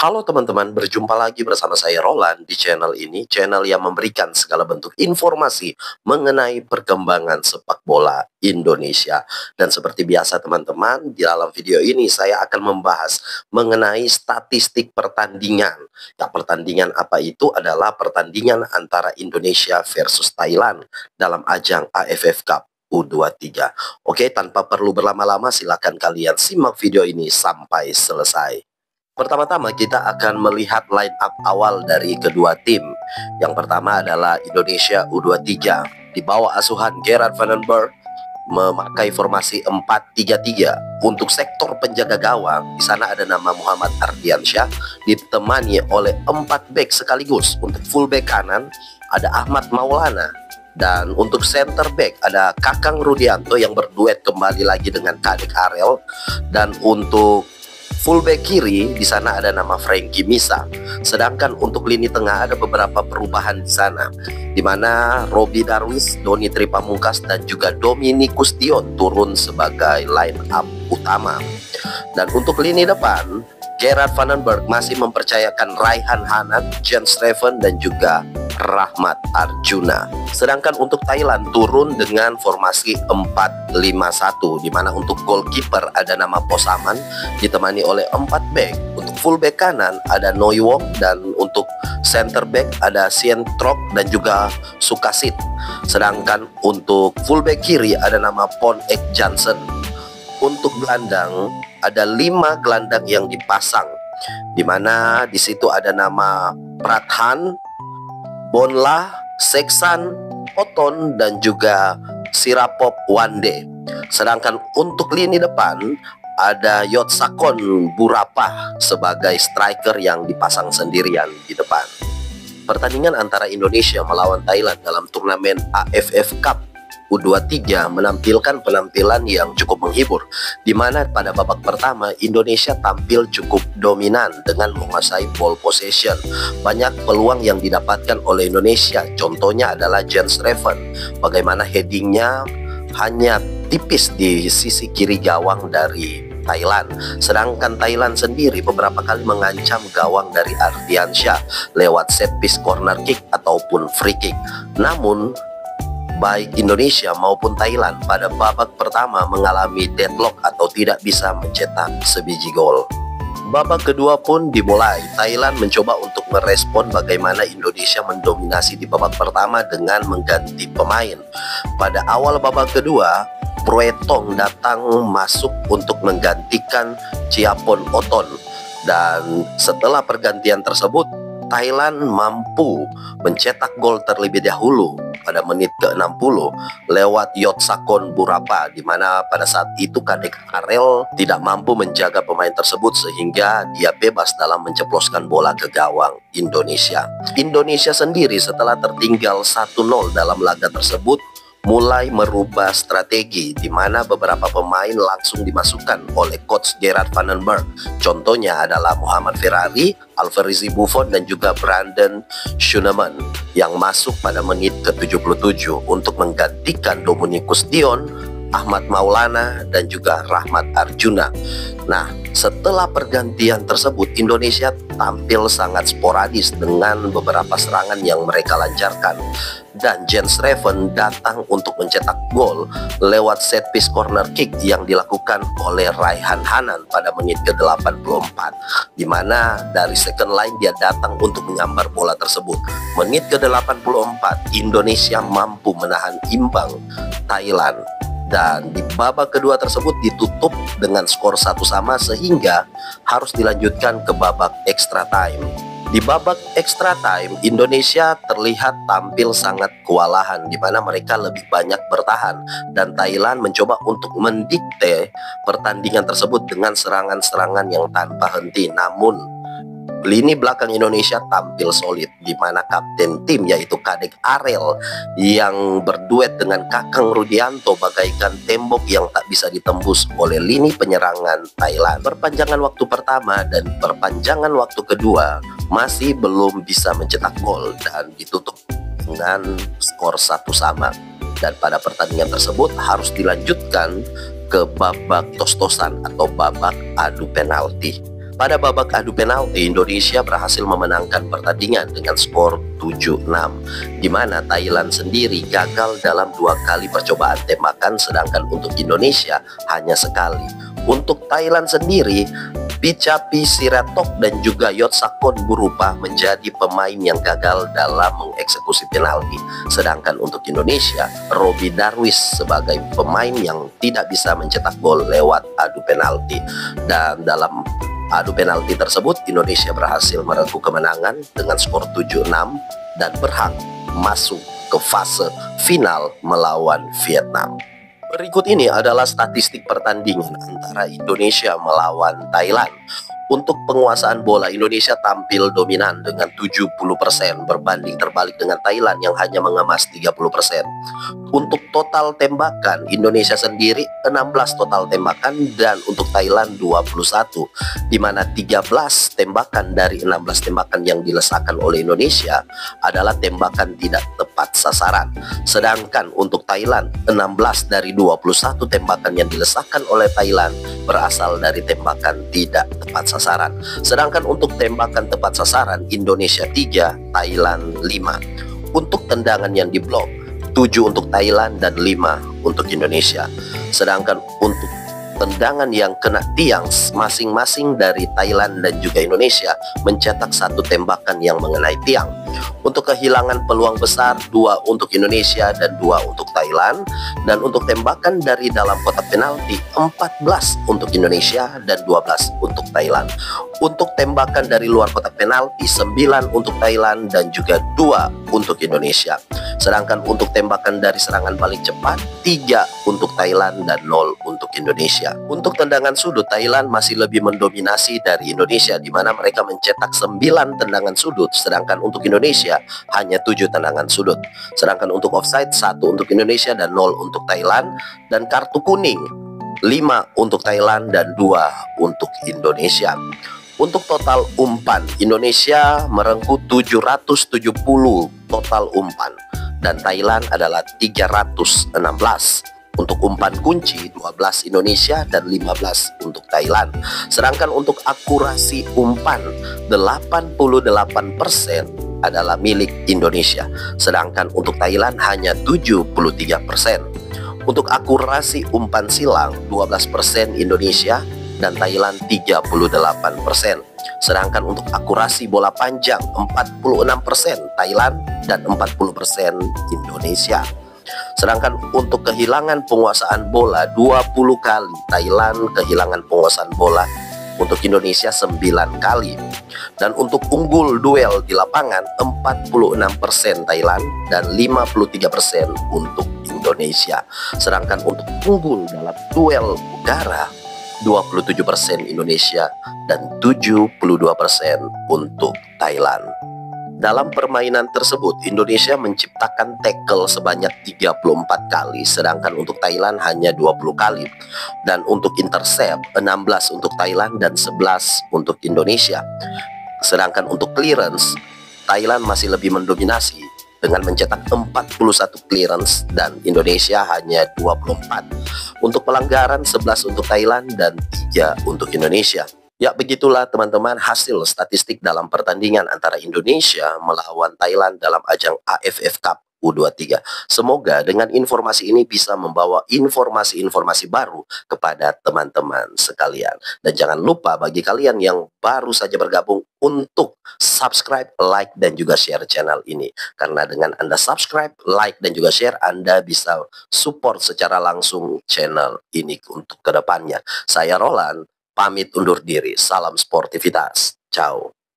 Halo teman-teman, berjumpa lagi bersama saya Roland di channel ini, channel yang memberikan segala bentuk informasi mengenai perkembangan sepak bola Indonesia. Dan seperti biasa teman-teman, di dalam video ini saya akan membahas mengenai statistik pertandingan. Ya, pertandingan apa itu? Adalah pertandingan antara Indonesia versus Thailand dalam ajang AFF Cup U23. Oke, tanpa perlu berlama-lama, silakan kalian simak video ini sampai selesai. Pertama-tama kita akan melihat line up awal dari kedua tim. Yang pertama adalah Indonesia U23 di bawah asuhan Gerard van den Berg memakai formasi 4-3-3. Untuk sektor penjaga gawang di sana ada nama Muhammad Ardiansyah ditemani oleh 4 bek sekaligus. Untuk full back kanan ada Ahmad Maulana. Dan untuk center back ada Kakang Rudianto yang berduet kembali lagi dengan Kadek Arel. Dan untuk fullback kiri di sana ada nama Frankie Misa. Sedangkan untuk lini tengah ada beberapa perubahan di sana, di mana Robi Darwis, Doni Tripamungkas dan juga Dominikus Dion turun sebagai line up utama. Dan untuk lini depan, Gerard van den Berg masih mempercayakan Raihan Hanan, Jens Reven dan juga Rahmat Arjuna. Sedangkan untuk Thailand turun dengan formasi 4-5-1, di mana untuk goalkeeper ada nama Posaman ditemani oleh 4 back. Untuk full back kanan ada Noiwong dan untuk center back ada Sientrok dan juga Sukasit. Sedangkan untuk full back kiri ada nama Pon Ek Johnson. Untuk gelandang ada 5 gelandang yang dipasang, di mana di situ ada nama Prathan, Bonla, Seksan, Oton dan juga Sirapop Wande. Sedangkan untuk lini depan ada Yotsakon Burapah sebagai striker yang dipasang sendirian di depan. Pertandingan antara Indonesia melawan Thailand dalam turnamen AFF Cup U23 menampilkan penampilan yang cukup menghibur, di mana pada babak pertama Indonesia tampil cukup dominan dengan menguasai ball possession. Banyak peluang yang didapatkan oleh Indonesia, contohnya adalah Jens Reven, bagaimana headingnya hanya tipis di sisi kiri gawang dari Thailand. Sedangkan Thailand sendiri beberapa kali mengancam gawang dari Ardiansyah lewat set piece corner kick ataupun free kick. Namun baik Indonesia maupun Thailand pada babak pertama mengalami deadlock atau tidak bisa mencetak sebiji gol. Babak kedua pun dimulai. Thailand mencoba untuk merespon bagaimana Indonesia mendominasi di babak pertama dengan mengganti pemain. Pada awal babak kedua, Proetong datang masuk untuk menggantikan Ciapon Oton. Dan setelah pergantian tersebut, Thailand mampu mencetak gol terlebih dahulu pada menit ke-60 lewat Yotsakon Burapah, di mana pada saat itu Kadek Arel tidak mampu menjaga pemain tersebut sehingga dia bebas dalam menceploskan bola ke gawang Indonesia. Indonesia sendiri setelah tertinggal 1-0 dalam laga tersebut mulai merubah strategi, di mana beberapa pemain langsung dimasukkan oleh coach Gerard van den Berg. Contohnya adalah Muhammad Ferrari, Alverizi Buffon dan juga Brandon Schuneman yang masuk pada menit ke-77 untuk menggantikan Dominikus Dion, Ahmad Maulana dan juga Rahmat Arjuna. Nah, setelah pergantian tersebut Indonesia tampil sangat sporadis dengan beberapa serangan yang mereka lancarkan, dan Jens Reven datang untuk mencetak gol lewat set piece corner kick yang dilakukan oleh Raihan Hanan pada menit ke-84, di mana dari second line dia datang untuk menyambar bola tersebut. Menit ke-84 Indonesia mampu menahan imbang Thailand. Dan di babak kedua tersebut ditutup dengan skor 1-1 sehingga harus dilanjutkan ke babak extra time. Di babak extra time Indonesia terlihat tampil sangat kewalahan, di mana mereka lebih banyak bertahan dan Thailand mencoba untuk mendikte pertandingan tersebut dengan serangan-serangan yang tanpa henti. Namun lini belakang Indonesia tampil solid, di mana kapten tim yaitu Kadek Arel yang berduet dengan Kakang Rudianto bagaikan tembok yang tak bisa ditembus oleh lini penyerangan Thailand. Perpanjangan waktu pertama dan perpanjangan waktu kedua masih belum bisa mencetak gol dan ditutup dengan skor 1-1. Dan pada pertandingan tersebut harus dilanjutkan ke babak tos-tosan atau babak adu penalti. Pada babak adu penalti, Indonesia berhasil memenangkan pertandingan dengan skor 7-6, di mana Thailand sendiri gagal dalam 2 kali percobaan tembakan, sedangkan untuk Indonesia hanya sekali. Untuk Thailand sendiri, Pichapi Siratok dan juga Yotsakon Burupah menjadi pemain yang gagal dalam mengeksekusi penalti. Sedangkan untuk Indonesia, Robi Darwis sebagai pemain yang tidak bisa mencetak gol lewat adu penalti. Dan dalam adu penalti tersebut, Indonesia berhasil merengkuh kemenangan dengan skor 7-6 dan berhak masuk ke fase final melawan Vietnam. Berikut ini adalah statistik pertandingan antara Indonesia melawan Thailand. Untuk penguasaan bola, Indonesia tampil dominan dengan 70% berbanding terbalik dengan Thailand yang hanya mengemas 30%. Untuk total tembakan, Indonesia sendiri 16 total tembakan dan untuk Thailand 21, di mana 13 tembakan dari 16 tembakan yang dilesakan oleh Indonesia adalah tembakan tidak tepat sasaran. Sedangkan untuk Thailand, 16 dari 21 tembakan yang dilesakan oleh Thailand berasal dari tembakan tidak tepat sasaran. Sedangkan untuk tembakan tepat sasaran, Indonesia 3, Thailand 5. Untuk tendangan yang diblok, 7 untuk Thailand dan 5 untuk Indonesia. Sedangkan untuk tendangan yang kena tiang, masing-masing dari Thailand dan juga Indonesia mencetak 1 tembakan yang mengenai tiang. Untuk kehilangan peluang besar, 2 untuk Indonesia dan 2 untuk Thailand. Dan untuk tembakan dari dalam kotak penalti, 14 untuk Indonesia dan 12 untuk Thailand. Untuk tembakan dari luar kotak penalti, 9 untuk Thailand dan juga 2 untuk Indonesia. Sedangkan untuk tembakan dari serangan balik cepat, 3 untuk Thailand dan 0 untuk Indonesia. Untuk tendangan sudut, Thailand masih lebih mendominasi dari Indonesia, di mana mereka mencetak 9 tendangan sudut, sedangkan untuk Indonesia hanya 7 tendangan sudut. Sedangkan untuk offside, 1 untuk Indonesia dan 0 untuk Thailand. Dan kartu kuning, 5 untuk Thailand dan 2 untuk Indonesia. Untuk total umpan, Indonesia merengkuh 770 total umpan dan Thailand adalah 316. Untuk umpan kunci, 12 Indonesia dan 15 untuk Thailand. Sedangkan untuk akurasi umpan, 88% adalah milik Indonesia. Sedangkan untuk Thailand hanya 73%. Untuk akurasi umpan silang, 12% Indonesia dan Thailand 38%. Sedangkan untuk akurasi bola panjang, 46% Thailand dan 40% Indonesia. Sedangkan untuk kehilangan penguasaan bola 20 kali, Thailand kehilangan penguasaan bola. Untuk Indonesia 9 kali. Dan untuk unggul duel di lapangan, 46% Thailand dan 53% untuk Indonesia. Sedangkan untuk unggul dalam duel udara, 27% Indonesia dan 72% untuk Thailand. Dalam permainan tersebut, Indonesia menciptakan tackle sebanyak 34 kali, sedangkan untuk Thailand hanya 20 kali. Dan untuk intercept, 16 untuk Thailand dan 11 untuk Indonesia. Sedangkan untuk clearance, Thailand masih lebih mendominasi dengan mencetak 41 clearance dan Indonesia hanya 24. Untuk pelanggaran, 11 untuk Thailand dan 3 untuk Indonesia. Ya, begitulah teman-teman hasil statistik dalam pertandingan antara Indonesia melawan Thailand dalam ajang AFF Cup U23. Semoga dengan informasi ini bisa membawa informasi-informasi baru kepada teman-teman sekalian. Dan jangan lupa bagi kalian yang baru saja bergabung untuk subscribe, like, dan juga share channel ini. Karena dengan Anda subscribe, like, dan juga share, Anda bisa support secara langsung channel ini untuk kedepannya. Saya Roland, pamit undur diri. Salam sportivitas. Ciao.